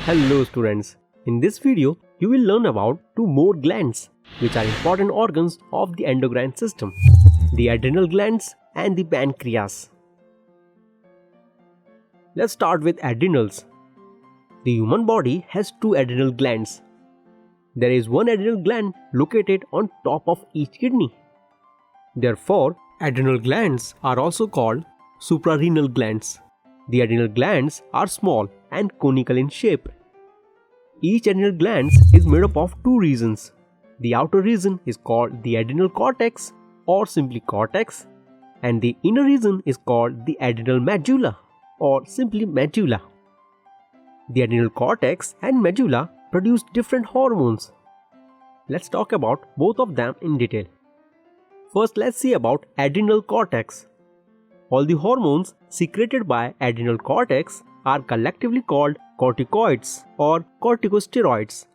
Hello students, in this video you will learn about two more glands which are important organs of the endocrine system, the adrenal glands and the pancreas. Let's start with adrenals. The human body has two adrenal glands. There is one adrenal gland located on top of each kidney. Therefore, adrenal glands are also called suprarenal glands. The adrenal glands are small and conical in shape. Each adrenal gland is made up of two regions. The outer region is called the adrenal cortex or simply cortex, and the inner region is called the adrenal medulla or simply medulla. The adrenal cortex and medulla produce different hormones. Let's talk about both of them in detail. First, let's see about adrenal cortex. All the hormones secreted by adrenal cortex are collectively called corticoids or corticosteroids.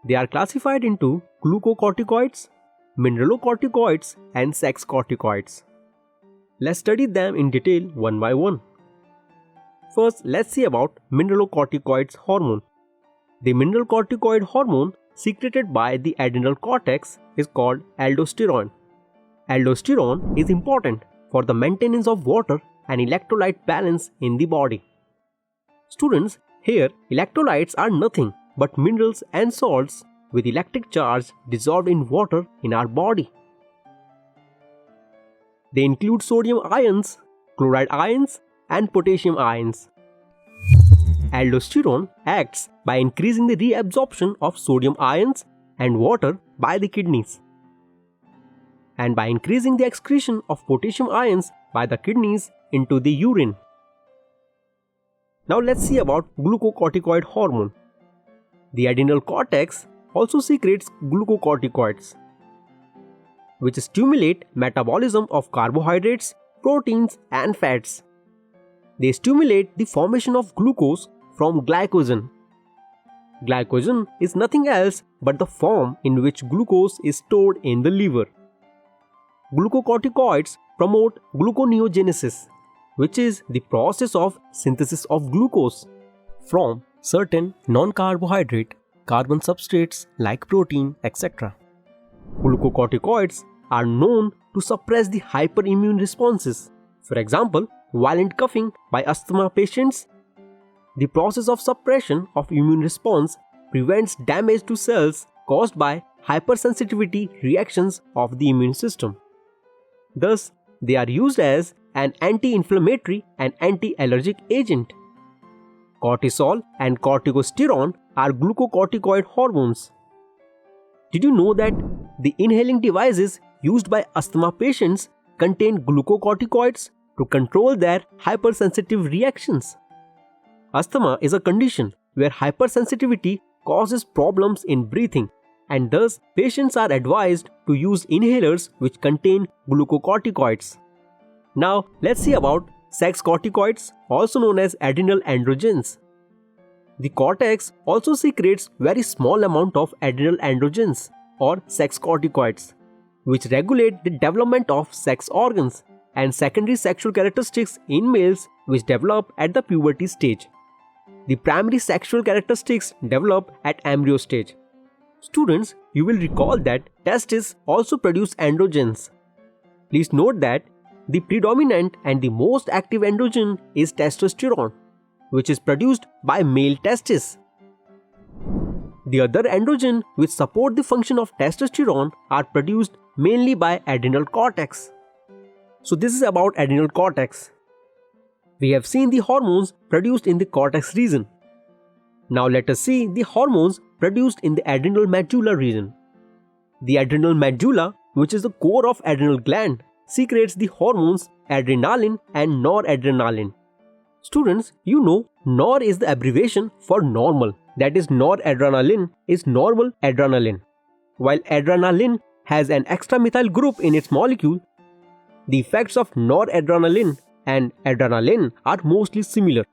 They are classified into glucocorticoids, mineralocorticoids, and sex corticoids. Let's study them in detail one by one. First, let's see about mineralocorticoids hormone. The mineralocorticoid hormone secreted by the adrenal cortex is called aldosterone. Aldosterone is important for the maintenance of water and electrolyte balance in the body. Students, here electrolytes are nothing but minerals and salts with electric charge dissolved in water in our body. They include sodium ions, chloride ions, and potassium ions. Aldosterone acts by increasing the reabsorption of sodium ions and water by the kidneys, and by increasing the excretion of potassium ions by the kidneys into the urine. Now let's see about glucocorticoid hormone. The adrenal cortex also secretes glucocorticoids, which stimulate metabolism of carbohydrates, proteins, and fats. They stimulate the formation of glucose from glycogen. Glycogen is nothing else but the form in which glucose is stored in the liver. Glucocorticoids promote gluconeogenesis, which is the process of synthesis of glucose from certain non-carbohydrate carbon substrates like protein, etc. Glucocorticoids are known to suppress the hyperimmune responses. For example, violent coughing by asthma patients. The process of suppression of immune response prevents damage to cells caused by hypersensitivity reactions of the immune system. Thus, they are used as an anti-inflammatory and anti-allergic agent. Cortisol and corticosterone are glucocorticoid hormones. Did you know that the inhaling devices used by asthma patients contain glucocorticoids to control their hypersensitive reactions? Asthma is a condition where hypersensitivity causes problems in breathing, and thus patients are advised to use inhalers which contain glucocorticoids. Now let's see about sex corticoids, also known as adrenal androgens. The cortex also secretes very small amount of adrenal androgens or sex corticoids, which regulate the development of sex organs and secondary sexual characteristics in males which develop at the puberty stage. The primary sexual characteristics develop at embryo stage. Students, you will recall that testes also produce androgens. Please note that the predominant and the most active androgen is testosterone, which is produced by male testes. The other androgen which support the function of testosterone are produced mainly by adrenal cortex. So this is about adrenal cortex. We have seen the hormones produced in the cortex region. Now let us see the hormones produced in the adrenal medulla region. The adrenal medulla, which is the core of adrenal gland, secretes the hormones adrenaline and noradrenaline. Students, you know nor is the abbreviation for normal, that is noradrenaline is normal adrenaline. While adrenaline has an extra methyl group in its molecule, the effects of noradrenaline and adrenaline are mostly similar.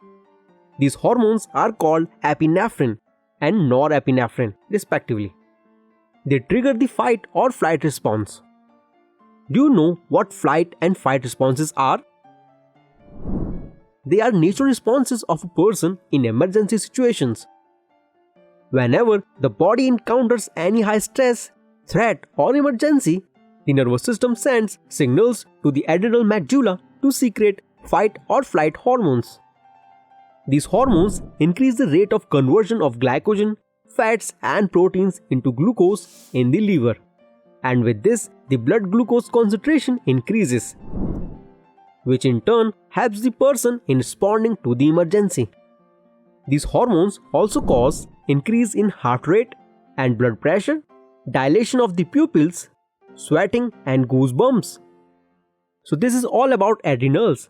These hormones are called epinephrine and norepinephrine respectively. They trigger the fight or flight response. Do you know what flight and fight responses are? They are natural responses of a person in emergency situations Whenever the body encounters any high stress, threat, or emergency, the nervous system sends signals to the adrenal medulla to secrete fight or flight hormones. These hormones increase the rate of conversion of glycogen, fats, and proteins into glucose in the liver. And with this, the blood glucose concentration increases, which in turn helps the person in responding to the emergency. These hormones also cause increase in heart rate and blood pressure, dilation of the pupils, sweating, and goosebumps. So this is all about adrenals.